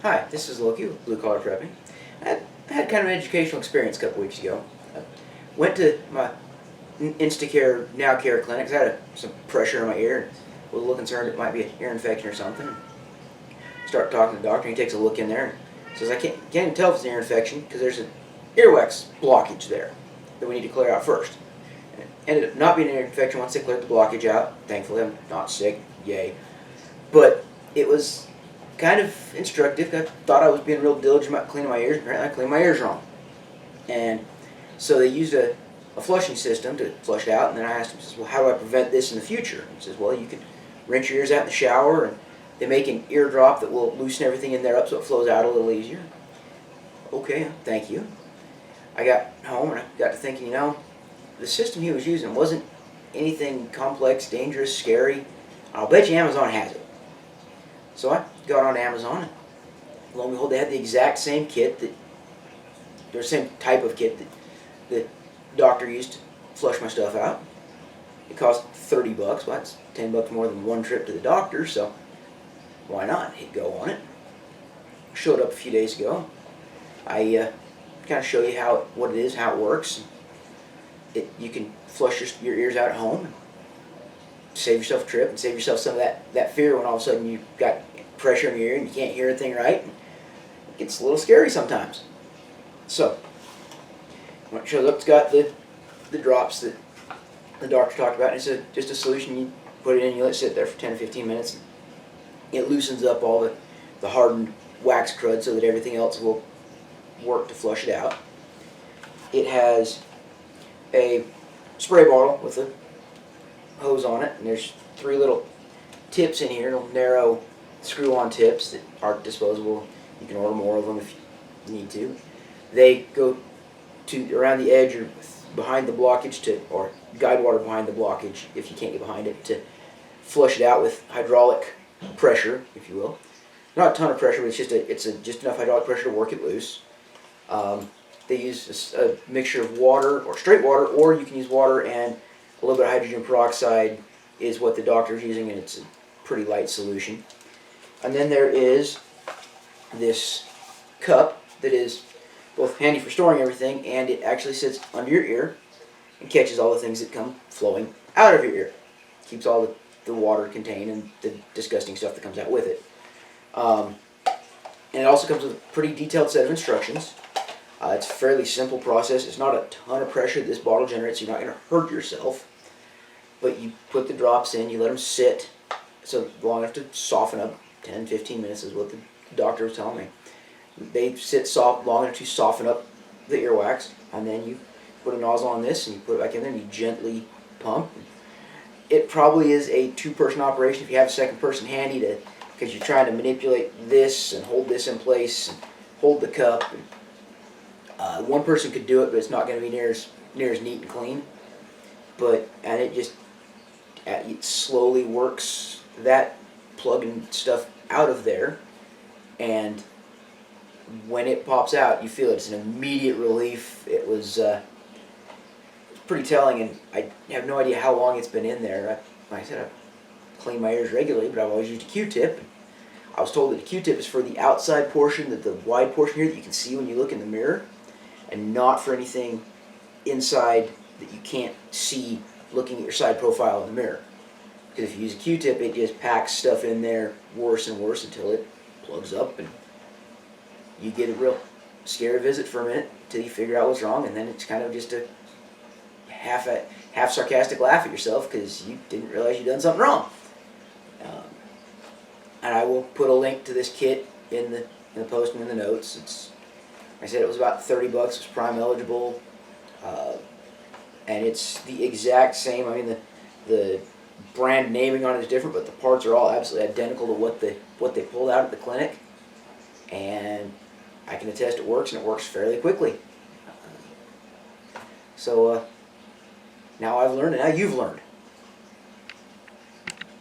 Hi, this is Loki with Blue Collar Prepping. I had kind of an educational experience a couple weeks ago. I went to my Instacare Now Care clinics. I had some pressure in my ear and was a little concerned it might be an ear infection or something. Start talking to the doctor, and he takes a look in there and says, I can't even tell if it's an ear infection because there's an earwax blockage there that we need to clear out first. And it ended up not being an ear infection once they cleared the blockage out. Thankfully, I'm not sick. Yay. But it was kind of instructive. I thought I was being real diligent about cleaning my ears. Apparently, I cleaned my ears wrong. And so they used a flushing system to flush it out. And then I asked him, says, well, how do I prevent this in the future? He says, well, you can rinse your ears out in the shower, and they make an ear drop that will loosen everything in there up so it flows out a little easier. Okay, thank you. I got home and I got to thinking, the system he was using wasn't anything complex, dangerous, scary. I'll bet you Amazon has it. So I got on Amazon, and lo and behold, they had the exact same kit the same type of kit that the doctor used to flush my stuff out. It cost $30. Well, that's $10 more than one trip to the doctor, so why not? Hit go on it. Showed up a few days ago. I kind of show you what it is, how it works. You can flush your ears out at home, and save yourself a trip and save yourself some of that fear when all of a sudden you've got pressure in your ear and you can't hear anything right. It gets a little scary sometimes. So, when it shows up, it's got the drops that the doctor talked about, and it's just a solution. You put it in, you let it sit there for 10 to 15 minutes. It loosens up all the hardened wax crud so that everything else will work to flush it out. It has a spray bottle with a hose on it, and there's 3 little tips in here, little narrow screw-on tips that are disposable. You can order more of them if you need to. They go to around the edge or behind the blockage or guide water behind the blockage if you can't get behind it, to flush it out with hydraulic pressure, if you will. Not a ton of pressure, but it's just enough hydraulic pressure to work it loose. They use a mixture of water or straight water, or you can use water and a little bit of hydrogen peroxide is what the doctor's using, and it's a pretty light solution. And then there is this cup that is both handy for storing everything, and it actually sits under your ear and catches all the things that come flowing out of your ear. Keeps all the water contained and the disgusting stuff that comes out with it. And it also comes with a pretty detailed set of instructions. It's a fairly simple process. It's not a ton of pressure that this bottle generates, so you're not going to hurt yourself. But you put the drops in, you let them sit so long enough to soften up. 10-15 minutes is what the doctor was telling me. They sit soft long enough to soften up the earwax, and then you put a nozzle on this and you put it back in there and you gently pump. It probably is a 2-person operation if you have a second person handy, because you're trying to manipulate this and hold this in place and hold the cup. One person could do it, but it's not going to be near as neat and clean. And it slowly works that plugging stuff out of there, and when it pops out, you feel it's an immediate relief. It was pretty telling, and I have no idea how long it's been in there. Like I said, I clean my ears regularly, but I've always used a Q-tip. I was told that the Q-tip is for the outside portion, the wide portion here that you can see when you look in the mirror, and not for anything inside that you can't see looking at your side profile in the mirror. Because if you use a Q-tip, it just packs stuff in there worse and worse until it plugs up, and you get a real scary visit for a minute until you figure out what's wrong, and then it's kind of just a half sarcastic laugh at yourself because you didn't realize you'd done something wrong. And I will put a link to this kit in the post and in the notes. I said it was about $30. It's Prime eligible, and it's the exact same. I mean, the brand naming on it is different, but the parts are all absolutely identical to what they pulled out at the clinic. And I can attest it works, and it works fairly quickly. So now I've learned, and now you've learned.